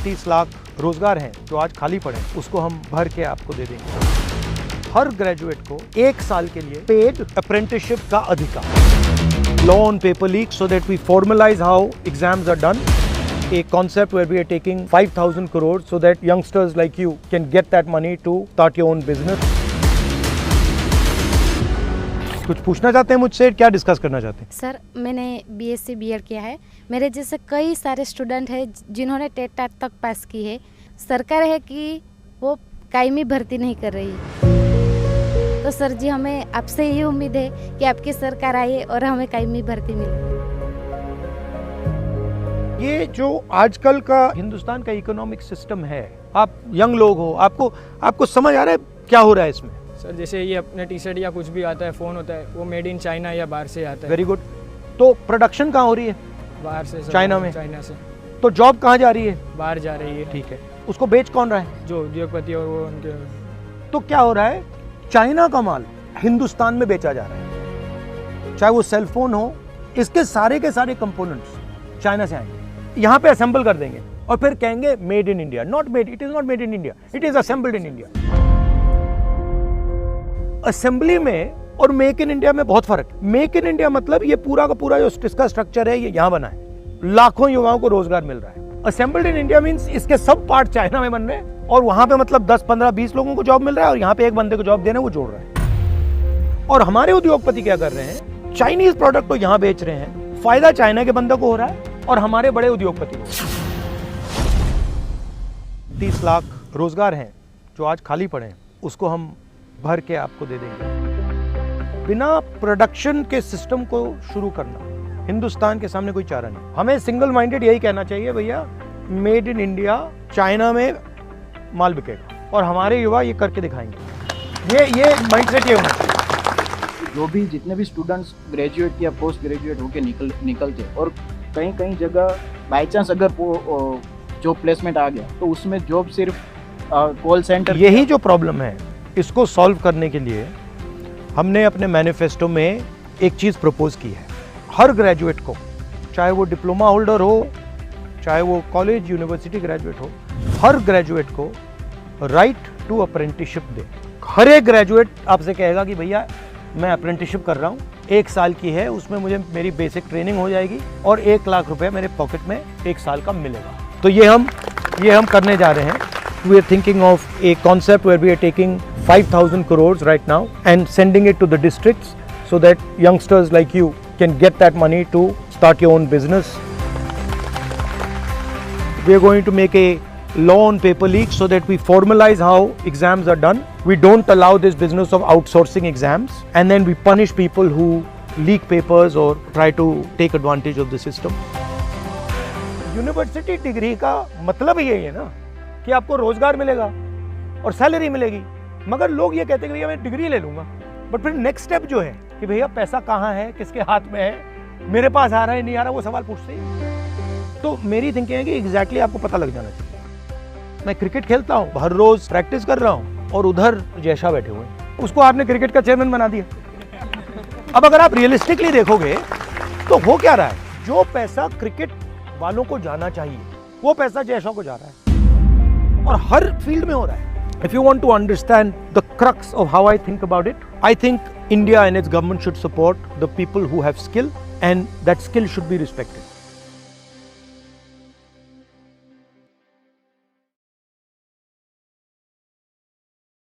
30 लाख रोजगार हैं जो आज खाली पड़े हैं, उसको हम भर के आपको दे देंगे। हर ग्रेजुएट को 1 साल के लिए पेड अप्रेंटिसशिप का अधिकार। Law on paper leak so that we formalise how exams are done. A concept where we are taking 5,000 crores so that youngsters like you can get that money to start your own business. कुछ पूछना चाहते हैं मुझसे, क्या discuss करना चाहते हैं? Sir, मैंने BSc B.Ed किया है। मेरे जैसे कई सारे स्टूडेंट हैं जिन्होंने टेट तक पास की है। सरकार है कि वो कायमी भर्ती नहीं कर रही। तो सर जी, हमें आपसे ये उम्मीद है कि आपकी सरकार आए और हमें कायमी भर्ती मिले। ये जो आजकल का हिंदुस्तान का इकोनॉमिक सिस्टम है, आप यंग लोग हो, आपको समझ आ रहा है क्या हो रहा है इसमें? सर, जैसे ये अपने टी शर्ट या कुछ भी आता है, फ़ोन होता है, वो मेड इन चाइना या बाहर से आता है। Very good. तो प्रोडक्शन कहाँ हो रही है? बाहर से सर, चाइना में। चाइना से। तो जॉब कहाँ जा रही है? बाहर जा रही है। ठीक है, उसको बेच कौन रहा है? जो उद्योगपति और वो उनके। तो क्या हो रहा है, चाइना का माल हिंदुस्तान में बेचा जा रहा है। चाहे वो सेलफोन हो, इसके सारे के सारे कंपोनेंट्स चाइना से आएंगे, यहाँ पे असेंबल कर देंगे और फिर कहेंगे made in India. Not made, it is not made in India, it is assembled in India. Assembly में और मेक इन इंडिया में बहुत फर्क है। मेक इन इंडिया मतलब ये पूरा का पूरा जो इसका स्ट्रक्चर है, ये यहाँ बना है, लाखों युवाओं को रोजगार मिल रहा है। असेंबल्ड इन इंडिया मींस इसके सब पार्ट चाइना में बन रहे हैं और वहां पे मतलब 10, 15, 20 लोगों को जॉब मिल रहा है और यहाँ पे एक बंदे को जॉब देना वो जोड़ रहा है। और हमारे उद्योगपति क्या कर रहे हैं, चाइनीज प्रोडक्ट को यहाँ बेच रहे हैं, फायदा चाइना के बंदे को हो रहा है और हमारे बड़े उद्योगपति को। 30 लाख रोजगार हैं जो आज खाली पड़े हैं, उसको हम भर के आपको दे देंगे। बिना प्रोडक्शन के सिस्टम को शुरू करना हिंदुस्तान के सामने कोई चारा नहीं। हमें सिंगल माइंडेड यही कहना चाहिए, भैया मेड इन इंडिया, चाइना में माल बिकेगा और हमारे युवा ये करके दिखाएंगे। ये माइंडसेट ये होना चाहिए। जो भी जितने भी स्टूडेंट्स ग्रेजुएट या पोस्ट ग्रेजुएट होके निकलते और कहीं जगह बाई चांस अगर वो जॉब प्लेसमेंट आ गया तो उसमें जॉब सिर्फ कॉल सेंटर। यही जो प्रॉब्लम है, इसको सॉल्व करने के लिए हमने अपने मैनिफेस्टो में एक चीज़ प्रपोज की है। हर ग्रेजुएट को, चाहे वो डिप्लोमा होल्डर हो, चाहे वो कॉलेज यूनिवर्सिटी ग्रेजुएट हो, हर ग्रेजुएट को राइट टू अप्रेंटिसशिप दे। हर एक ग्रेजुएट आपसे कहेगा कि भैया मैं अप्रेंटिसशिप कर रहा हूँ, 1 साल की है, उसमें मुझे मेरी बेसिक ट्रेनिंग हो जाएगी और 1 लाख रुपए मेरे पॉकेट में 1 साल का मिलेगा। तो ये हम करने जा रहे हैं। We are thinking of a concept where we are taking 5,000 crores right now and sending it to the districts so that youngsters like you can get that money to start your own business. We are going to make a law on paper leak so that we formalize how exams are done. We don't allow this business of outsourcing exams and then we punish people who leak papers or try to take advantage of the system. University degree का मतलब ही यही है ना कि आपको रोजगार मिलेगा और सैलरी मिलेगी, मगर लोग ये कहते हैं कि भैया मैं डिग्री ले लूंगा, बट फिर नेक्स्ट स्टेप जो है कि भैया पैसा कहाँ है, किसके हाथ में है, मेरे पास आ रहा है नहीं आ रहा, वो सवाल पूछते ही। तो मेरी थिंकिंग है कि एग्जैक्टली आपको पता लग जाना चाहिए। मैं क्रिकेट खेलता हूँ, हर रोज प्रैक्टिस कर रहा हूँ और उधर जैसा बैठे हुए हैं, उसको आपने क्रिकेट का चेयरमैन बना दिया। अब अगर आप रियलिस्टिकली देखोगे तो हो क्या रहा है, जो पैसा क्रिकेट वालों को जाना चाहिए वो पैसा जैसा को जा रहा है और हर फील्ड में हो रहा है। If you want to understand the crux of how I think about it, I think India and its government should support the people who have skill and that skill should be respected.